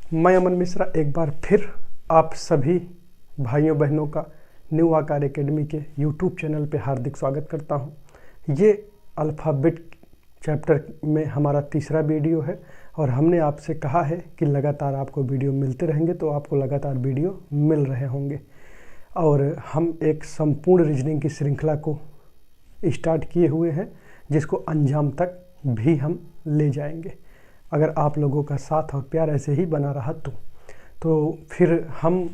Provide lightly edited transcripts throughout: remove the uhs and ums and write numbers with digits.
मैं अमन मिश्रा एक बार फिर आप सभी भाइयों बहनों का न्यू आकार एकेडमी के यूट्यूब चैनल पे हार्दिक स्वागत करता हूं। ये अल्फ़ाबेट चैप्टर में हमारा तीसरा वीडियो है और हमने आपसे कहा है कि लगातार आपको वीडियो मिलते रहेंगे, तो आपको लगातार वीडियो मिल रहे होंगे। और हम एक संपूर्ण रीजनिंग की श्रृंखला को स्टार्ट किए हुए हैं, जिसको अंजाम तक भी हम ले जाएंगे। अगर आप लोगों का साथ और प्यार ऐसे ही बना रहा तो फिर हम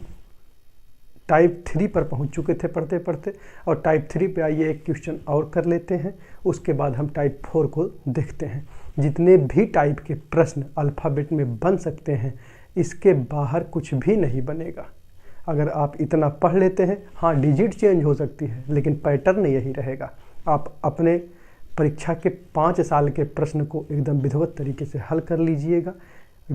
टाइप 3 पर पहुंच चुके थे पढ़ते पढ़ते, और टाइप 3 पे आइए एक क्वेश्चन और कर लेते हैं। उसके बाद हम टाइप 4 को देखते हैं। जितने भी टाइप के प्रश्न अल्फ़ाबेट में बन सकते हैं, इसके बाहर कुछ भी नहीं बनेगा। अगर आप इतना पढ़ लेते हैं, हाँ डिजिट चेंज हो सकती है, लेकिन पैटर्न यही रहेगा। आप अपने परीक्षा के 5 साल के प्रश्न को एकदम विधिवत तरीके से हल कर लीजिएगा,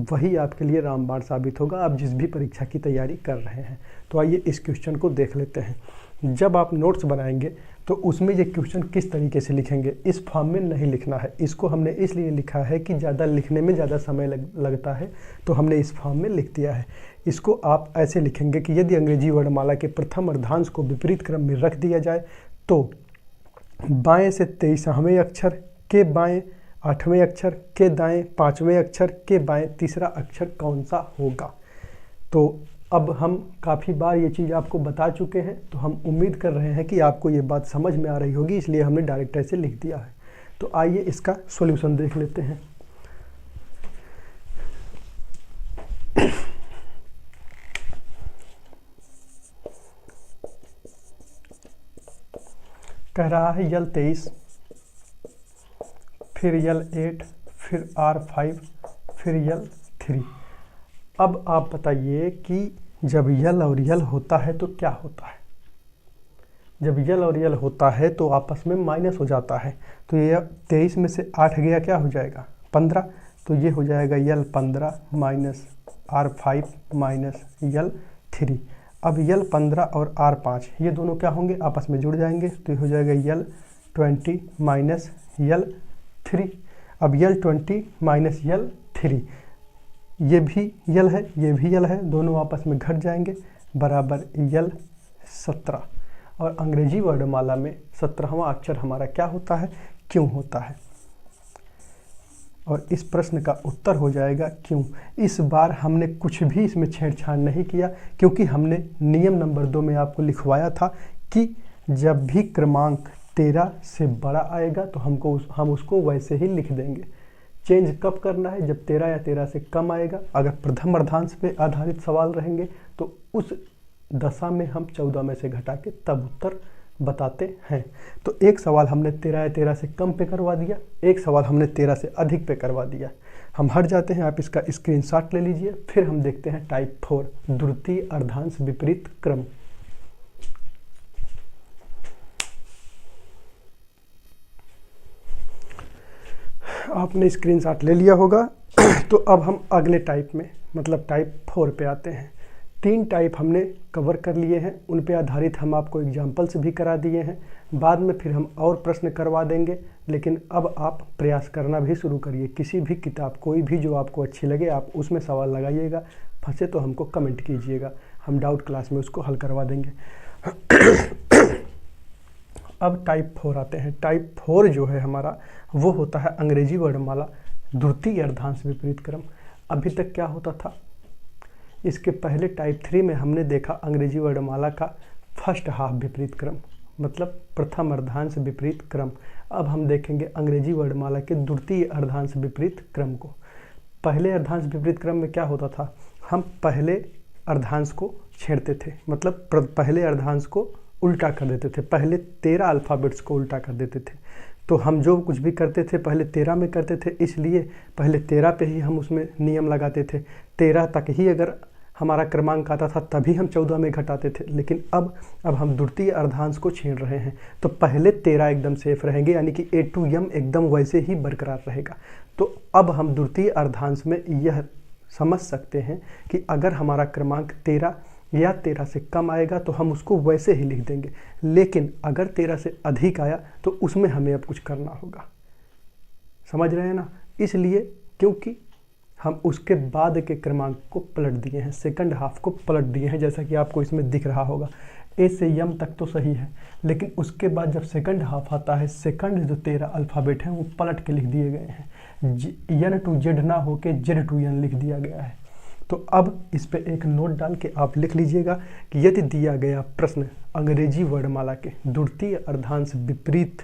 वही आपके लिए रामबाण साबित होगा, आप जिस भी परीक्षा की तैयारी कर रहे हैं। तो आइए इस क्वेश्चन को देख लेते हैं। जब आप नोट्स बनाएंगे तो उसमें ये क्वेश्चन किस तरीके से लिखेंगे, इस फॉर्म में नहीं लिखना है। इसको हमने इसलिए लिखा है कि ज़्यादा लिखने में ज़्यादा समय लगता है, तो हमने इस फॉर्म में लिख दिया है। इसको आप ऐसे लिखेंगे कि यदि अंग्रेजी वर्णमाला के प्रथम अर्धांश को विपरीत क्रम में रख दिया जाए तो बाएं से 23वें अक्षर के बाएं 8वें अक्षर के दाएं 5वें अक्षर के बाएं तीसरा अक्षर कौन सा होगा। तो अब हम काफ़ी बार ये चीज़ आपको बता चुके हैं, तो हम उम्मीद कर रहे हैं कि आपको ये बात समझ में आ रही होगी, इसलिए हमने डायरेक्ट ऐसे लिख दिया है। तो आइए इसका सॉल्यूशन देख लेते हैं। कह रहा है यल 23, फिर यल 8, फिर R5, फिर यल 3। अब आप बताइए कि जब यल और यल होता है तो क्या होता है। जब यल और यल होता है तो आपस में माइनस हो जाता है। तो ये 23 में से 8 गया, क्या हो जाएगा 15। तो ये हो जाएगा यल 15 माइनस R5 माइनस यल 3। अब यल 15 और R5 ये दोनों क्या होंगे, आपस में जुड़ जाएंगे, तो ये हो जाएगा यल 20 माइनस यल 3। अब यल 20 माइनस यल 3, ये भी यल है, ये भी यल है, दोनों आपस में घट जाएंगे, बराबर यल 17। और अंग्रेजी वर्णमाला में 17वां अक्षर हमारा क्या होता है, क्यों होता है। और इस प्रश्न का उत्तर हो जाएगा क्यों। इस बार हमने कुछ भी इसमें छेड़छाड़ नहीं किया, क्योंकि हमने नियम नंबर 2 में आपको लिखवाया था कि जब भी क्रमांक 13 से बड़ा आएगा तो हम उसको वैसे ही लिख देंगे। चेंज कब करना है, जब 13 या 13 से कम आएगा। अगर प्रथम अर्धांश पे आधारित सवाल रहेंगे तो उस दशा में हम 14 में से घटा के तब उत्तर बताते हैं। तो एक सवाल हमने 13 या 13 से कम पे करवा दिया, एक सवाल हमने 13 से अधिक पे करवा दिया। हम हट जाते हैं, आप इसका स्क्रीनशॉट ले लीजिए। फिर हम देखते हैं टाइप 4 द्वितीय अर्धांश विपरीत क्रम। आपने स्क्रीनशॉट ले लिया होगा। तो अब हम अगले टाइप में मतलब टाइप 4 पे आते हैं। 3 टाइप हमने कवर कर लिए हैं, उन पे आधारित हम आपको एग्जाम्पल्स भी करा दिए हैं। बाद में फिर हम और प्रश्न करवा देंगे, लेकिन अब आप प्रयास करना भी शुरू करिए। किसी भी किताब कोई भी जो आपको अच्छी लगे आप उसमें सवाल लगाइएगा, फंसे तो हमको कमेंट कीजिएगा, हम डाउट क्लास में उसको हल करवा देंगे। अब टाइप 4 आते हैं। टाइप 4 जो है हमारा वो होता है अंग्रेजी वर्णमाला द्वितीय अर्धांश विपरीत क्रम। अभी तक क्या होता था, इसके पहले टाइप 3 में हमने देखा अंग्रेजी वर्णमाला का फर्स्ट हाफ विपरीत क्रम, मतलब प्रथम अर्धांश विपरीत क्रम। अब हम देखेंगे अंग्रेजी वर्णमाला के द्वितीय अर्धांश विपरीत क्रम को। पहले अर्धांश विपरीत क्रम में क्या होता था, हम पहले अर्धांश को छेड़ते थे, मतलब पहले अर्धांश को उल्टा कर देते थे। पहले 13 अल्फ़ाबेट्स को उल्टा कर देते थे। तो हम जो कुछ भी करते थे पहले 13 में करते थे, इसलिए पहले 13 पे ही हम उसमें नियम लगाते थे। 13 तक ही अगर हमारा क्रमांक आता था तभी हम 14 में घटाते थे। लेकिन अब हम द्वितीय अर्धांश को छेड़ रहे हैं, तो पहले 13 एकदम सेफ रहेंगे, यानी कि A to M एकदम वैसे ही बरकरार रहेगा। तो अब हम द्वितीय अर्धांश में यह समझ सकते हैं कि अगर हमारा क्रमांक 13 या 13 से कम आएगा तो हम उसको वैसे ही लिख देंगे, लेकिन अगर 13 से अधिक आया तो उसमें हमें अब कुछ करना होगा। समझ रहे हैं ना। इसलिए क्योंकि हम उसके बाद के क्रमांक को पलट दिए हैं, सेकंड हाफ को पलट दिए हैं, जैसा कि आपको इसमें दिख रहा होगा। ए से यम तक तो सही है, लेकिन उसके बाद जब सेकंड हाफ आता है, सेकंड जो 13 अल्फ़ाबेट हैं वो पलट के लिख दिए गए हैं। N to Z ना हो के Z to N लिख दिया गया है। तो अब इस पे एक नोट डाल के आप लिख लीजिएगा कि यदि दिया गया प्रश्न अंग्रेजी वर्णमाला के द्वितीय अर्धांश विपरीत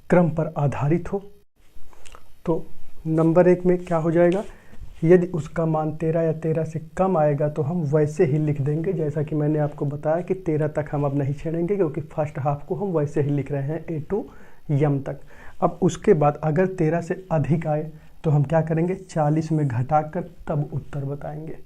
क्रम पर आधारित हो तो नंबर 1 में क्या हो जाएगा, यदि उसका मान 13 या 13 से कम आएगा तो हम वैसे ही लिख देंगे, जैसा कि मैंने आपको बताया कि 13 तक हम अब नहीं छेड़ेंगे, क्योंकि फर्स्ट हाफ को हम वैसे ही लिख रहे हैं ए टू यम तक। अब उसके बाद अगर 13 से अधिक आए तो हम क्या करेंगे, 40 में घटाकर तब उत्तर बताएंगे।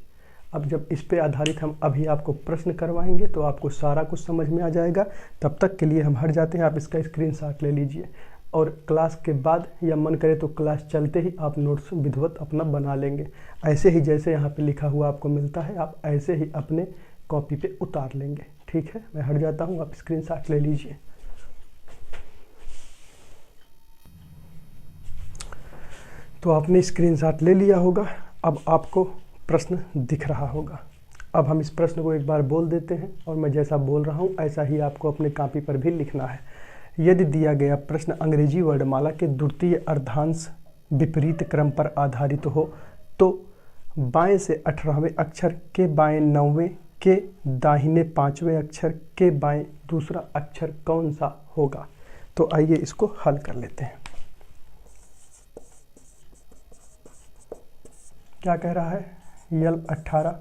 अब जब इस पे आधारित हम अभी आपको प्रश्न करवाएंगे तो आपको सारा कुछ समझ में आ जाएगा। तब तक के लिए हम हट जाते हैं, आप इसका स्क्रीनशॉट ले लीजिए और क्लास के बाद या मन करे तो क्लास चलते ही आप नोट्स विधिवत अपना बना लेंगे। ऐसे ही जैसे यहाँ पे लिखा हुआ आपको मिलता है, आप ऐसे ही अपने कॉपी पे उतार लेंगे। ठीक है, मैं हट जाता हूँ, आप स्क्रीनशॉट ले लीजिए। तो आपने स्क्रीनशॉट ले लिया होगा, अब आपको प्रश्न दिख रहा होगा। अब हम इस प्रश्न को एक बार बोल देते हैं और मैं जैसा बोल रहा हूँ ऐसा ही आपको अपने कॉपी पर भी लिखना है। यदि दिया गया प्रश्न अंग्रेजी वर्णमाला के द्वितीय अर्धांश विपरीत क्रम पर आधारित हो तो बाएं से 18वें अक्षर के बाएं 9वें के दाहिने 5वें अक्षर के बाएं दूसरा अक्षर कौन सा होगा। तो आइए इसको हल कर लेते हैं। क्या कह रहा है, यल 18,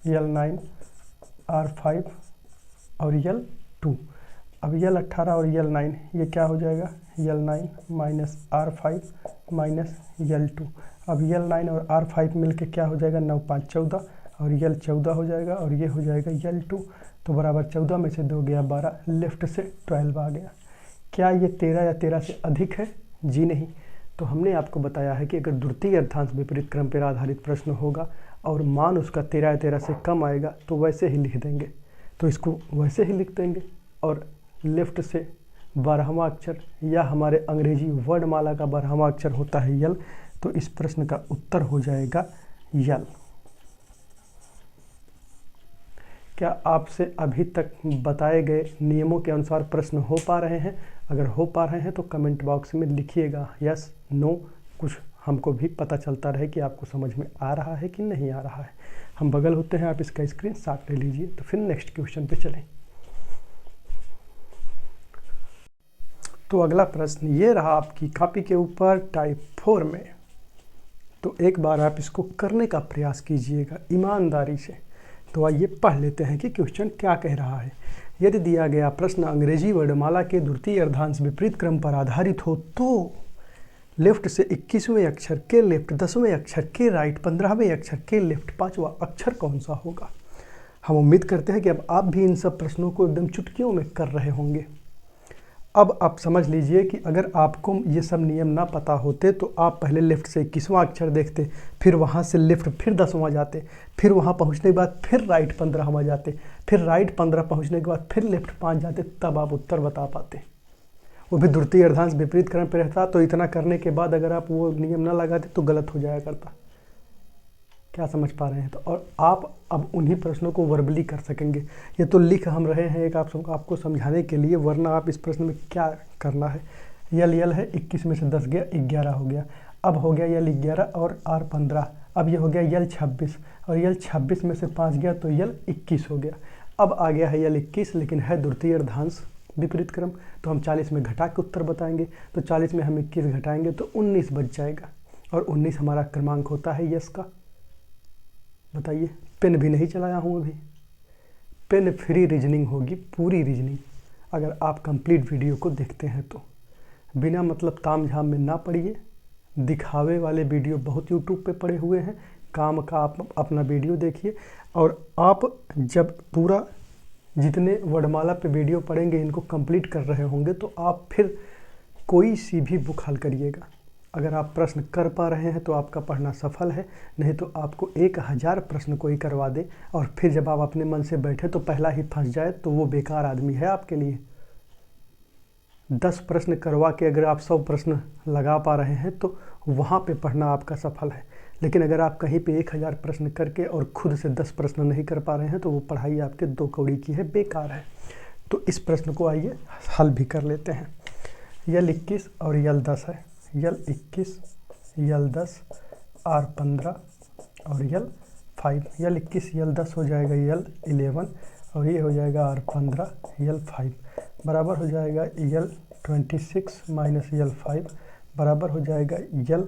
यल 9, R5 और यल 2। अब यल 18 और यल 9 ये क्या हो जाएगा, यल 9 माइनस R5 माइनस यल 2। अब यल 9 और R5 मिलके क्या हो जाएगा, 9 5 14 और यल 14 हो जाएगा और ये हो जाएगा यल 2। तो बराबर 14 में से 2 गया 12, लेफ्ट से 12 आ गया। क्या ये 13 या 13 से अधिक है, जी नहीं। तो हमने आपको बताया है कि अगर द्वितीय अर्धांश विपरीत क्रम पर आधारित प्रश्न होगा और मान उसका 13 या 13 से कम आएगा तो वैसे ही लिख देंगे। तो इसको वैसे ही लिख देंगे और लेफ्ट से 12वां अक्षर या हमारे अंग्रेजी वर्णमाला का 12वां अक्षर होता है यल, तो इस प्रश्न का उत्तर हो जाएगा यल। क्या आपसे अभी तक बताए गए नियमों के अनुसार प्रश्न हो पा रहे हैं? अगर हो पा रहे हैं तो कमेंट बॉक्स में लिखिएगा यस नो, कुछ हमको भी पता चलता रहे कि आपको समझ में आ रहा है कि नहीं आ रहा है। हम बगल होते हैं, आप इसका स्क्रीनशॉट ले लीजिए। तो फिर नेक्स्ट क्वेश्चन पे चलें। तो अगला प्रश्न ये रहा आपकी कॉपी के ऊपर टाइप 4 में। तो एक बार आप इसको करने का प्रयास कीजिएगा ईमानदारी से। तो आइए पढ़ लेते हैं कि क्वेश्चन क्या कह रहा है। यदि दिया गया प्रश्न अंग्रेजी वर्णमाला के द्वितीय अर्धांश विपरीत क्रम पर आधारित हो तो लेफ्ट से 21वें अक्षर के लेफ्ट 10वें अक्षर के राइट 15वें अक्षर के लेफ्ट 5वां अक्षर कौन सा होगा। हम उम्मीद करते हैं कि अब आप भी इन सब प्रश्नों को एकदम चुटकियों में कर रहे होंगे। अब आप समझ लीजिए कि अगर आपको ये सब नियम ना पता होते तो आप पहले लेफ्ट से 21वां अक्षर देखते, फिर वहाँ से लेफ्ट फिर 10वां जाते, फिर वहाँ पहुँचने के बाद फिर राइट 15वां जाते, फिर राइट 15 पहुँचने के बाद फिर लेफ्ट 5 जाते, तब आप उत्तर बता पाते। वो भी द्वितीय अर्धांश विपरीत क्रम पर रहता। तो इतना करने के बाद अगर आप वो नियम ना लगाते तो गलत हो जाया करता। क्या समझ पा रहे हैं? तो और आप अब उन्हीं प्रश्नों को वर्बली कर सकेंगे। ये तो लिख हम रहे हैं एक आपको समझाने के लिए, वरना आप इस प्रश्न में क्या करना है। यल है, 21 में से 10 गया 11 हो गया। अब हो गया यल 11 और R 15। अब ये हो गया यल 26 और यल 26 में से 5 गया तो यल 21 हो गया। अब आ गया है यल 21, लेकिन है द्वितीय अर्धांश विपरीत क्रम, तो हम 40 में घटा के उत्तर बताएंगे। तो 40 में हम 21 घटाएंगे तो 19 बच जाएगा और 19 हमारा क्रमांक होता है यस का। बताइए, पेन भी नहीं चलाया हूँ अभी। पेन फ्री रीजनिंग होगी, पूरी रीजनिंग, अगर आप कंप्लीट वीडियो को देखते हैं तो। बिना मतलब ताम झाम में ना पढ़िए। दिखावे वाले वीडियो बहुत यूट्यूब पे पड़े हुए हैं, काम का आप अपना वीडियो देखिए। और आप जब पूरा जितने वर्णमाला पे वीडियो पढ़ेंगे, इनको कंप्लीट कर रहे होंगे, तो आप फिर कोई सी भी बुक हल करिएगा। अगर आप प्रश्न कर पा रहे हैं तो आपका पढ़ना सफल है, नहीं तो आपको 1000 प्रश्न कोई करवा दे और फिर जब आप अपने मन से बैठे तो पहला ही फंस जाए तो वो बेकार आदमी है आपके लिए। 10 प्रश्न करवा के अगर आप 100 प्रश्न लगा पा रहे हैं तो वहाँ पे पढ़ना आपका सफल है। लेकिन अगर आप कहीं पे 1000 प्रश्न करके और खुद से 10 प्रश्न नहीं कर पा रहे हैं तो वो पढ़ाई आपके 2 कौड़ी की है, बेकार है। तो इस प्रश्न को आइए हल भी कर लेते हैं। यल 21 और यल 10 है। यल 21, यल 10, R 15 और यल 5। यल 21 यल 10 हो जाएगा यल 11 और ये हो जाएगा R 15 यल 5 बराबर हो जाएगा यल 26 माइनस यल 5 बराबर हो जाएगा यल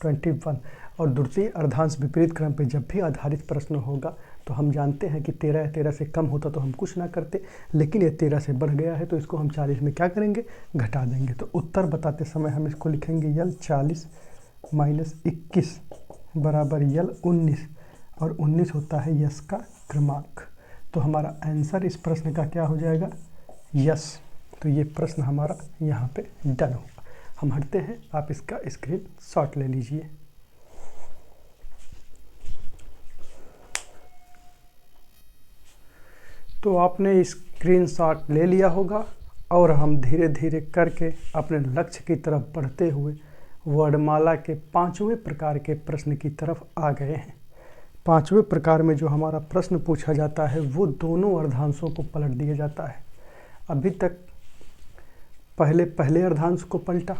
21। और द्वितीय अर्धांश विपरीत क्रम पे जब भी आधारित प्रश्न होगा तो हम जानते हैं कि 13 या 13 से कम होता तो हम कुछ ना करते, लेकिन ये 13 से बढ़ गया है तो इसको हम 40 में क्या करेंगे, घटा देंगे। तो उत्तर बताते समय हम इसको लिखेंगे यल 40 माइनस 21 बराबर यल 19 और 19 होता है यश का क्रमांक। तो हमारा आंसर इस प्रश्न का क्या हो जाएगा, यस। तो ये प्रश्न हमारा यहाँ पे डन होगा। हम हटते हैं, आप इसका स्क्रीनशॉट ले लीजिए। तो आपने स्क्रीनशॉट ले लिया होगा और हम धीरे धीरे करके अपने लक्ष्य की तरफ बढ़ते हुए वर्णमाला के 5वें प्रकार के प्रश्न की तरफ आ गए हैं। 5वें प्रकार में जो हमारा प्रश्न पूछा जाता है वो दोनों अर्धांशों को पलट दिया जाता है। अभी तक पहले अर्धांश को पलटा,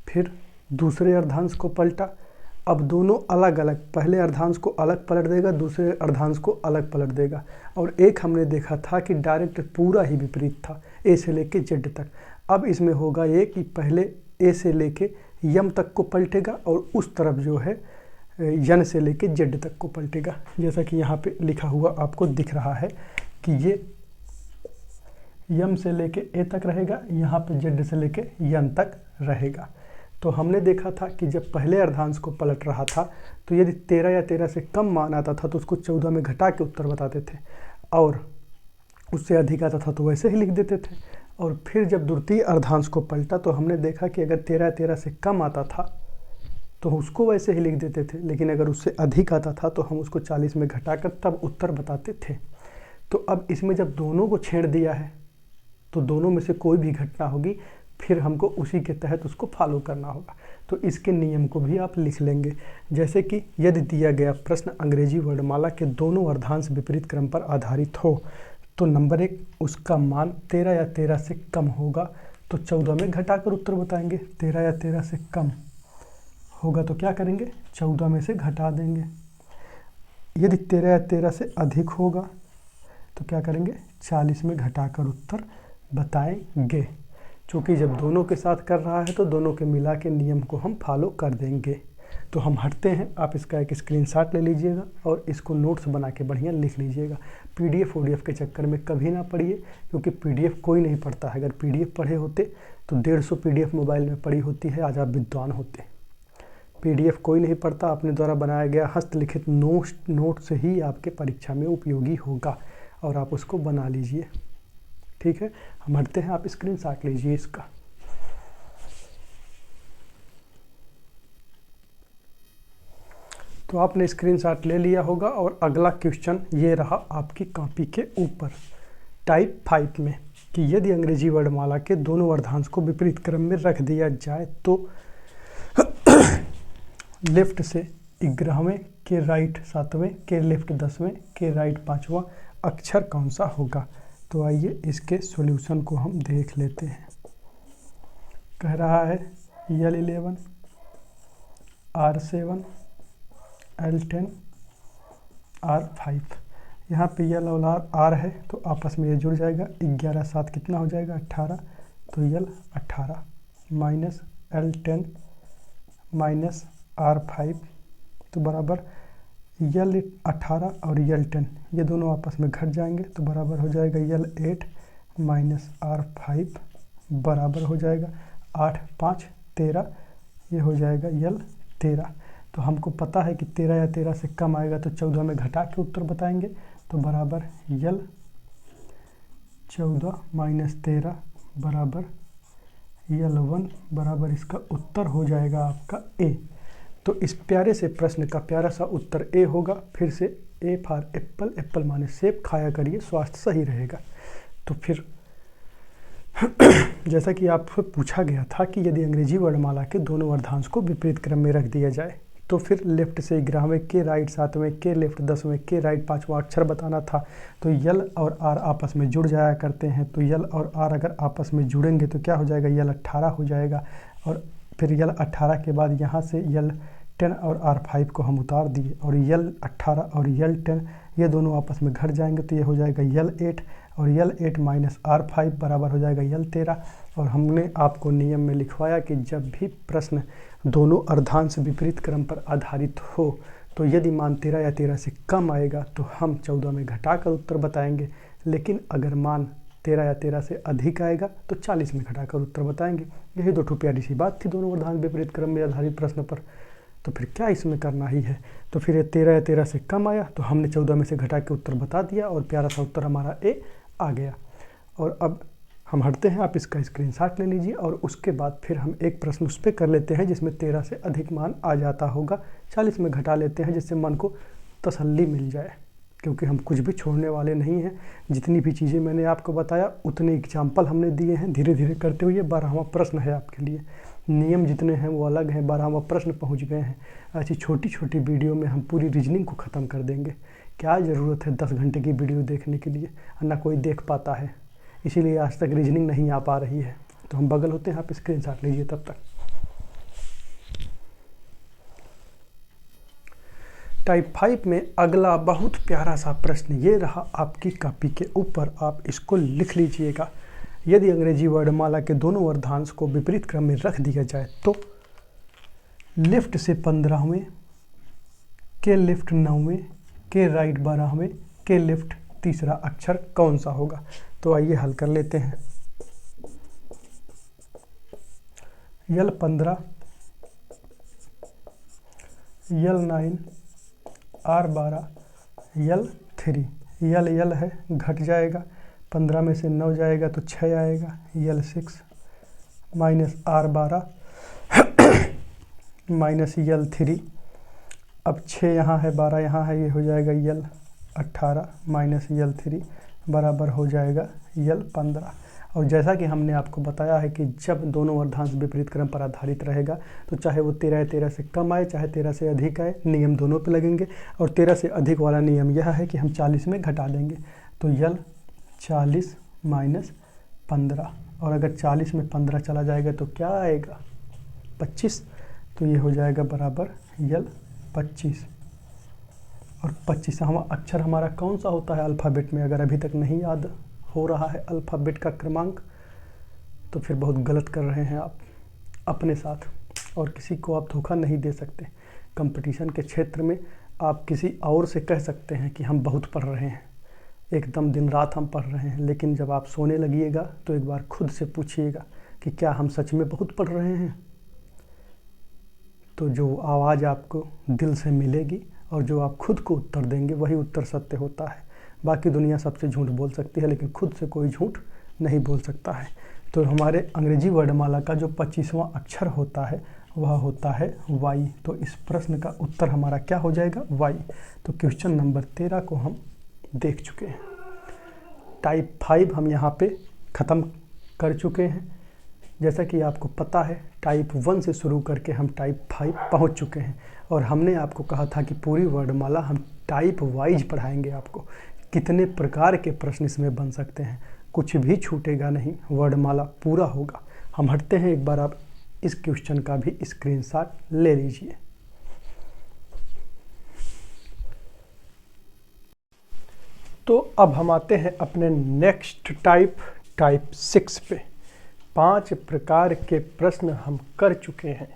फिर दूसरे अर्धांश को पलटा, अब दोनों अलग अलग, पहले अर्धांश को अलग पलट देगा, दूसरे अर्धांश को अलग पलट देगा। और एक हमने देखा था कि डायरेक्ट पूरा ही विपरीत था, ए से लेके जेड तक। अब इसमें होगा ये कि पहले ए से लेके यम तक को पलटेगा और उस तरफ जो है यन से लेके जेड तक को पलटेगा। जैसा कि यहाँ पे लिखा हुआ आपको दिख रहा है कि ये यम से लेके ए तक रहेगा, यहाँ पे जेड से लेके यन तक रहेगा। तो हमने देखा था कि जब पहले अर्धांश को पलट रहा था तो यदि 13 या 13 से कम मान आता था तो उसको 14 में घटा के उत्तर बताते थे, और उससे अधिक आता था तो वैसे ही लिख देते थे। और फिर जब द्वितीय अर्धांश को पलटा तो हमने देखा कि अगर 13 या 13 से कम आता था तो उसको वैसे ही लिख देते थे, लेकिन अगर उससे अधिक आता था तो हम उसको 40 में घटाकर तब उत्तर बताते थे। तो अब इसमें जब दोनों को छेड़ दिया है तो दोनों में से कोई भी घटना होगी, फिर हमको उसी के तहत उसको फॉलो करना होगा। तो इसके नियम को भी आप लिख लेंगे। जैसे कि यदि दिया गया प्रश्न अंग्रेजी वर्णमाला के दोनों अर्धांश विपरीत क्रम पर आधारित हो तो नंबर 1 उसका मान 13 या 13 से कम होगा तो 14 में घटाकर उत्तर बताएंगे। 13 या 13 से कम होगा तो क्या करेंगे, 14 में से घटा देंगे। यदि 13 या 13 से अधिक होगा तो क्या करेंगे, 40 में घटाकर उत्तर बताएंगे। चूँकि जब दोनों के साथ कर रहा है तो दोनों के मिला के नियम को हम फॉलो कर देंगे। तो हम हटते हैं, आप इसका एक स्क्रीनशॉट ले लीजिएगा और इसको नोट्स बना के बढ़िया लिख लीजिएगा। PDF ODF के चक्कर में कभी ना पढ़िए, क्योंकि PDF कोई नहीं पढ़ता है। अगर PDF पढ़े होते तो 150 PDF मोबाइल में पड़ी होती है, आज आप विद्वान होते। PDF कोई नहीं पढ़ता, अपने द्वारा बनाया गया हस्तलिखित नोट से ही आपके परीक्षा में उपयोगी होगा और आप उसको बना लीजिए। ठीक है, हम हटते हैं, आप स्क्रीनशॉट लीजिए इसका। तो आपने स्क्रीनशॉट ले लिया होगा और अगला क्वेश्चन ये रहा आपकी कॉपी के ऊपर टाइप 5 में कि यदि अंग्रेजी वर्णमाला के दोनों अर्धांश को विपरीत क्रम में रख दिया जाए तो लेफ्ट से 11वें के राइट 7वें के लेफ्ट 10वें के राइट 5वां अक्षर कौन सा होगा। तो आइए इसके सॉल्यूशन को हम देख लेते हैं। कह रहा है L11 R7 L10 R5। यहाँ पे L और R है तो आपस में ये जुड़ जाएगा। 11 7 कितना हो जाएगा, 18। तो L 18 minus L10 minus R5 तो बराबर L 18 और L 10 ये दोनों आपस में घट जाएंगे तो बराबर हो जाएगा L 8 माइनस R5 बराबर हो जाएगा 8 5 13, ये हो जाएगा L 13। तो हमको पता है कि 13 या 13 से कम आएगा तो 14 में घटा के उत्तर बताएंगे। तो बराबर L 14 माइनस 13 बराबर L 1 बराबर इसका उत्तर हो जाएगा आपका A। तो इस प्यारे से प्रश्न का प्यारा सा उत्तर A होगा। फिर से A फॉर एप्पल, एप्पल माने सेब, खाया करिए स्वास्थ्य सही रहेगा। तो फिर जैसा कि आपसे पूछा गया था कि यदि अंग्रेजी वर्णमाला के दोनों अर्धांश को विपरीत क्रम में रख दिया जाए तो फिर लेफ्ट से 11वें के राइट 7वें के लेफ्ट 10वें के राइट 5वां अक्षर बताना था। तो यल और आर आपस में जुड़ जाया करते हैं, तो यल और आर अगर आपस में जुड़ेंगे तो क्या हो जाएगा, यल 18 हो जाएगा। और फिर यल 18 के बाद यहाँ से यल 10 और आर 5 को हम उतार दिए और यल 18 और यल 10 ये दोनों आपस में घट जाएंगे, तो ये हो जाएगा यल 8 और यल 8 माइनस आर 5 बराबर हो जाएगा यल 13। और हमने आपको नियम में लिखवाया कि जब भी प्रश्न दोनों अर्धांश विपरीत क्रम पर आधारित हो तो यदि मान 13 या 13 से कम आएगा तो हम 14 में घटाकर उत्तर बताएंगे, लेकिन अगर मान 13 या 13 से अधिक आएगा तो 40 में घटाकर उत्तर बताएंगे। यही दो प्यारी सी बात थी दोनों अर्धांश विपरीत क्रम में आधारित प्रश्न पर। तो फिर क्या इसमें करना ही है। तो फिर ये 13 या 13 से कम आया तो हमने 14 में से घटा के उत्तर बता दिया और प्यारा सा उत्तर हमारा ए आ गया। और अब हम हटते हैं, आप इसका स्क्रीनशॉट ले लीजिए और उसके बाद फिर हम एक प्रश्न उस पर कर लेते हैं जिसमें 13 से अधिक मान आ जाता होगा। 40 में घटा लेते हैं जिससे मन को तसल्ली मिल जाए, क्योंकि हम कुछ भी छोड़ने वाले नहीं हैं। जितनी भी चीज़ें मैंने आपको बताया उतने एग्जाम्पल हमने दिए हैं, धीरे धीरे करते हुए 12वां प्रश्न है आपके लिए। नियम जितने हैं वो अलग हैं, 12वां प्रश्न पहुँच गए हैं। ऐसी छोटी छोटी वीडियो में हम पूरी रीजनिंग को ख़त्म कर देंगे। क्या ज़रूरत है 10 घंटे की वीडियो देखने के लिए, ना कोई देख पाता है, इसीलिए आज तक रीजनिंग नहीं आ पा रही है। तो हम बगल होते हैं, आप स्क्रीनशॉट लीजिए तब तक। टाइप 5 में अगला बहुत प्यारा सा प्रश्न ये रहा आपकी कॉपी के ऊपर, आप इसको लिख लीजिएगा। यदि अंग्रेजी वर्णमाला के दोनों अर्धांश को विपरीत क्रम में रख दिया जाए तो लेफ्ट से 15वें के लेफ्ट 9वें के राइट 12वें के लेफ्ट तीसरा अक्षर कौन सा होगा। तो आइए हल कर लेते हैं। यल 15, यल 9, आर 12, यल 3। यल यल है, घट जाएगा, 15 में से 9 जाएगा तो 6 आएगा, यल 6 माइनस आर 12 माइनस यल 3। अब 6 यहाँ है, 12 यहाँ है, ये हो जाएगा यल 18 माइनस यल 3 बराबर हो जाएगा यल 15। और जैसा कि हमने आपको बताया है कि जब दोनों अर्धांश विपरीत क्रम पर आधारित रहेगा तो चाहे वो 13 या 13 से कम आए चाहे 13 से अधिक आए, नियम दोनों पे लगेंगे। और 13 से अधिक वाला नियम यह है कि हम 40 में घटा देंगे, तो यल 40 माइनस 15। और अगर 40 में 15 चला जाएगा तो क्या आएगा, 25। तो ये हो जाएगा बराबर यल 25। और 25वां अक्षर हमारा कौन सा होता है अल्फ़ाबेट में, अगर अभी तक नहीं याद हो रहा है अल्फ़ाबेट का क्रमांक तो फिर बहुत गलत कर रहे हैं आप अपने साथ, और किसी को आप धोखा नहीं दे सकते। कंपटीशन के क्षेत्र में आप किसी और से कह सकते हैं कि हम बहुत पढ़ रहे हैं, एकदम दिन रात हम पढ़ रहे हैं, लेकिन जब आप सोने लगिएगा तो एक बार खुद से पूछिएगा कि क्या हम सच में बहुत पढ़ रहे हैं। तो जो आवाज़ आपको दिल से मिलेगी और जो आप खुद को उत्तर देंगे वही उत्तर सत्य होता है। बाकी दुनिया सबसे झूठ बोल सकती है लेकिन खुद से कोई झूठ नहीं बोल सकता है। तो हमारे अंग्रेजी वर्णमाला का जो 25वां अक्षर होता है वह होता है वाई। तो इस प्रश्न का उत्तर हमारा क्या हो जाएगा, वाई। तो क्वेश्चन नंबर 13 को हम देख चुके हैं। टाइप 5 हम यहाँ पे ख़त्म कर चुके हैं। जैसा कि आपको पता है टाइप 1 से शुरू करके हम टाइप 5 पहुँच चुके हैं, और हमने आपको कहा था कि पूरी वर्णमाला हम टाइप वाइज पढ़ाएंगे आपको। कितने प्रकार के प्रश्न इसमें बन सकते हैं, कुछ भी छूटेगा नहीं, वर्णमाला पूरा होगा। हम हटते हैं, एक बार आप इस क्वेश्चन का भी स्क्रीनशॉट ले लीजिए। तो अब हम आते हैं अपने नेक्स्ट टाइप 6 पे। 5 प्रकार के प्रश्न हम कर चुके हैं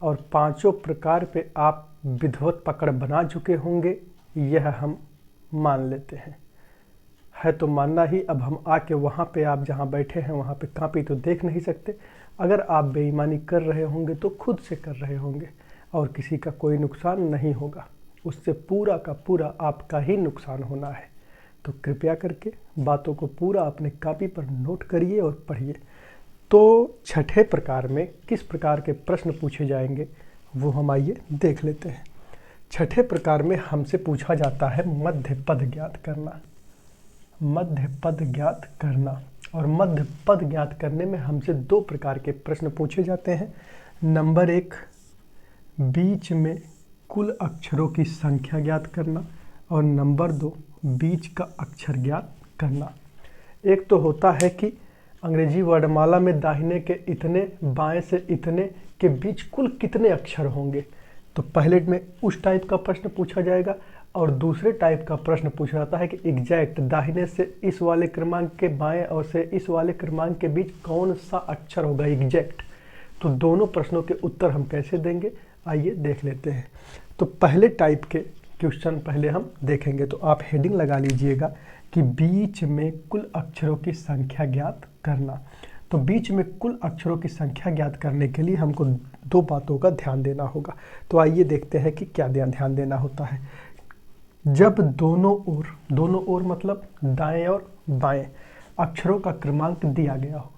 और पांचों प्रकार पे आप विधिवत पकड़ बना चुके होंगे, यह हम मान लेते हैं। है तो मानना ही। अब हम आके वहाँ पे, आप जहाँ बैठे हैं वहाँ पे कॉपी तो देख नहीं सकते। अगर आप बेईमानी कर रहे होंगे तो खुद से कर रहे होंगे और किसी का कोई नुकसान नहीं होगा, उससे पूरा का पूरा आपका ही नुकसान होना है। तो कृपया करके बातों को पूरा अपने कॉपी पर नोट करिए और पढ़िए। तो छठे प्रकार में किस प्रकार के प्रश्न पूछे जाएंगे वो हम आइए देख लेते हैं। छठे प्रकार में हमसे पूछा जाता है मध्य पद ज्ञात करना। मध्य पद ज्ञात करना। और मध्य पद ज्ञात करने में हमसे दो प्रकार के प्रश्न पूछे जाते हैं। नंबर 1, बीच में कुल अक्षरों की संख्या ज्ञात करना, और नंबर 2, बीच का अक्षर ज्ञात करना। एक तो होता है कि अंग्रेजी वर्णमाला में दाहिने के इतने बाएं से इतने के बीच कुल कितने अक्षर होंगे, तो पहले में उस टाइप का प्रश्न पूछा जाएगा। और दूसरे टाइप का प्रश्न पूछा जाता है कि एग्जैक्ट दाहिने से इस वाले क्रमांक के बाएं और से इस वाले क्रमांक के बीच कौन सा अक्षर होगा एग्जैक्ट। तो दोनों प्रश्नों के उत्तर हम कैसे देंगे, आइए देख लेते हैं। तो पहले टाइप के क्वेश्चन पहले हम देखेंगे। तो आप हेडिंग लगा लीजिएगा कि बीच में कुल अक्षरों की संख्या ज्ञात करना। तो बीच में कुल अक्षरों की संख्या ज्ञात करने के लिए हमको दो बातों का ध्यान देना होगा। तो आइए देखते हैं कि क्या ध्यान देना होता है। जब दोनों ओर मतलब दाएं और बाएं अक्षरों का क्रमांक दिया गया हो,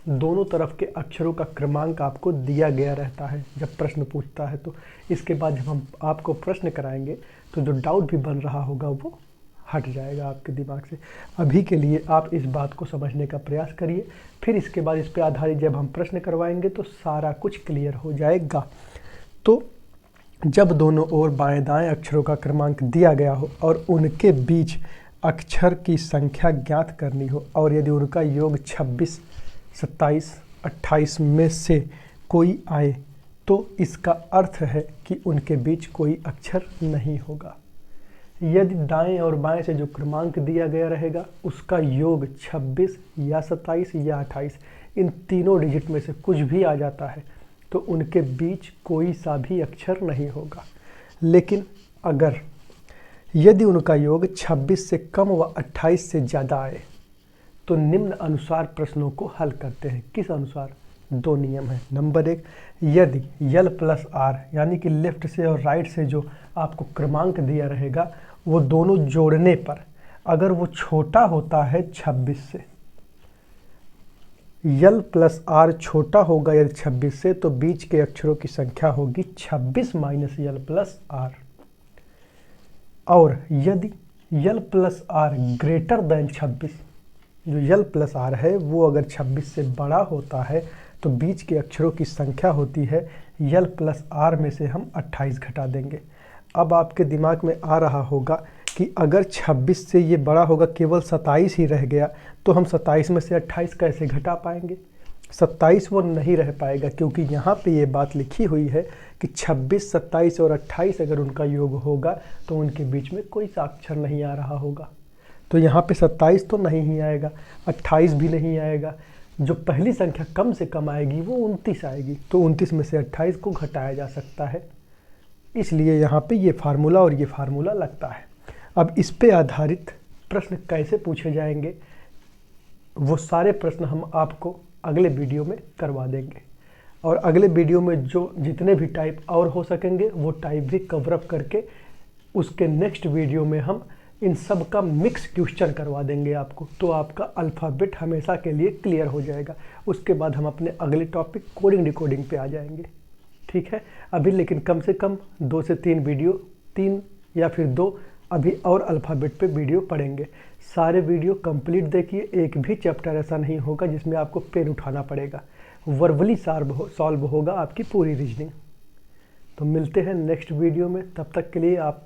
दोनों तरफ के अक्षरों का क्रमांक आपको दिया गया रहता है जब प्रश्न पूछता है। तो इसके बाद जब हम आपको प्रश्न कराएंगे तो जो डाउट भी बन रहा होगा वो हट जाएगा आपके दिमाग से। अभी के लिए आप इस बात को समझने का प्रयास करिए, फिर इसके बाद इस पे आधारित जब हम प्रश्न करवाएंगे तो सारा कुछ क्लियर हो जाएगा। तो जब दोनों ओर बाएं दाएं अक्षरों का क्रमांक दिया गया हो और उनके बीच अक्षर की संख्या ज्ञात करनी हो, और यदि उनका योग 26, 27, 28 में से कोई आए, तो इसका अर्थ है कि उनके बीच कोई अक्षर नहीं होगा। यदि दाएं और बाएं से जो क्रमांक दिया गया रहेगा उसका योग 26 या 27 या 28, इन तीनों डिजिट में से कुछ भी आ जाता है तो उनके बीच कोई सा भी अक्षर नहीं होगा। लेकिन अगर यदि उनका योग 26 से कम व 28 से ज़्यादा आए तो निम्न अनुसार प्रश्नों को हल करते हैं। किस अनुसार? दो नियम हैं। नंबर 1, यदि यल प्लस आर यानी कि लेफ्ट से और राइट से जो आपको क्रमांक दिया रहेगा वो दोनों जोड़ने पर अगर वो छोटा होता है 26 से, यल प्लस आर छोटा होगा यदि 26 से, तो बीच के अक्षरों की संख्या होगी 26 माइनस यल प्लस आर। और यदि l plus r greater than 26, जो यल प्लस आर है वो अगर 26 से बड़ा होता है तो बीच के अक्षरों की संख्या होती है यल प्लस आर में से हम 28 घटा देंगे। अब आपके दिमाग में आ रहा होगा कि अगर 26 से ये बड़ा होगा, केवल 27 ही रह गया, तो हम 27 में से 28 कैसे घटा पाएंगे? 27 वो नहीं रह पाएगा, क्योंकि यहाँ पे ये बात लिखी हुई है कि 26, 27 और 28 अगर उनका योग होगा तो उनके बीच में कोई सा अक्षर नहीं आ रहा होगा। तो यहाँ पे 27 तो नहीं ही आएगा, 28 भी नहीं आएगा। जो पहली संख्या कम से कम आएगी वो 29 आएगी, तो 29 में से 28 को घटाया जा सकता है। इसलिए यहाँ पे ये फार्मूला और ये फार्मूला लगता है। अब इस पे आधारित प्रश्न कैसे पूछे जाएंगे वो सारे प्रश्न हम आपको अगले वीडियो में करवा देंगे, और अगले वीडियो में जो जितने भी टाइप और हो सकेंगे वो टाइप भी कवर अप करके उसके नेक्स्ट वीडियो में हम इन सब का मिक्स क्वेश्चन करवा देंगे आपको। तो आपका अल्फ़ाबेट हमेशा के लिए क्लियर हो जाएगा। उसके बाद हम अपने अगले टॉपिक कोडिंग डिकोडिंग पे आ जाएंगे। ठीक है, अभी लेकिन कम से कम 2 से 3 वीडियो, 3 या फिर 2 अभी और अल्फ़ाबेट पे वीडियो पढ़ेंगे। सारे वीडियो कंप्लीट देखिए, एक भी चैप्टर ऐसा नहीं होगा जिसमें आपको पेन उठाना पड़ेगा। वर्बली सॉल्व होगा आपकी पूरी रीजनिंग। तो मिलते हैं नेक्स्ट वीडियो में, तब तक के लिए आप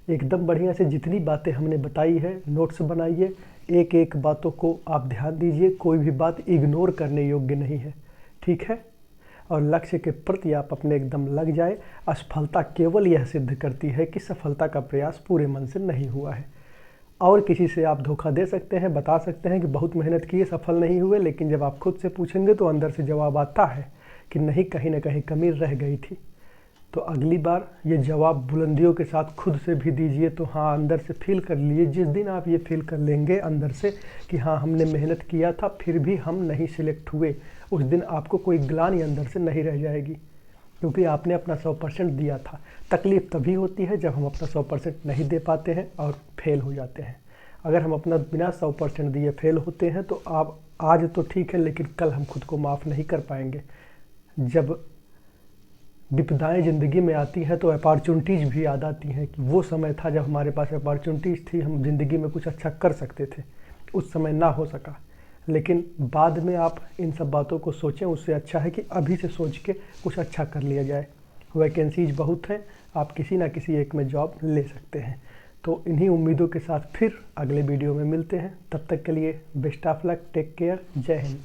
एकदम बढ़िया से जितनी बातें हमने बताई है नोट्स बनाइए, एक एक बातों को आप ध्यान दीजिए, कोई भी बात इग्नोर करने योग्य नहीं है। ठीक है, और लक्ष्य के प्रति आप अपने एकदम लग जाए। असफलता केवल यह सिद्ध करती है कि सफलता का प्रयास पूरे मन से नहीं हुआ है। और किसी से आप धोखा दे सकते हैं, बता सकते हैं कि बहुत मेहनत की, सफल नहीं हुए, लेकिन जब आप खुद से पूछेंगे तो अंदर से जवाब आता है कि नहीं, कहीं ना कहीं कमी रह गई थी। तो अगली बार ये जवाब बुलंदियों के साथ खुद से भी दीजिए, तो हाँ अंदर से फील कर लिए। जिस दिन आप ये फील कर लेंगे अंदर से कि हाँ हमने मेहनत किया था फिर भी हम नहीं सिलेक्ट हुए, उस दिन आपको कोई ग्लानि अंदर से नहीं रह जाएगी, क्योंकि आपने अपना 100% दिया था। तकलीफ़ तभी होती है जब हम अपना 100% नहीं दे पाते हैं और फेल हो जाते हैं। अगर हम अपना बिना 100% दिए फेल होते हैं तो आप आज तो ठीक है, लेकिन कल हम खुद को माफ़ नहीं कर पाएंगे। जब विपदाएं ज़िंदगी में आती हैं तो अपॉर्चुनिटीज़ भी याद आती हैं कि वो समय था जब हमारे पास अपॉर्चुनिटीज़ थी, हम ज़िंदगी में कुछ अच्छा कर सकते थे, उस समय ना हो सका। लेकिन बाद में आप इन सब बातों को सोचें, उससे अच्छा है कि अभी से सोच के कुछ अच्छा कर लिया जाए। वैकेंसीज बहुत हैं, आप किसी ना किसी एक में जॉब ले सकते हैं। तो इन्हीं उम्मीदों के साथ फिर अगले वीडियो में मिलते हैं। तब तक के लिए best of luck, take care, जय हिंद।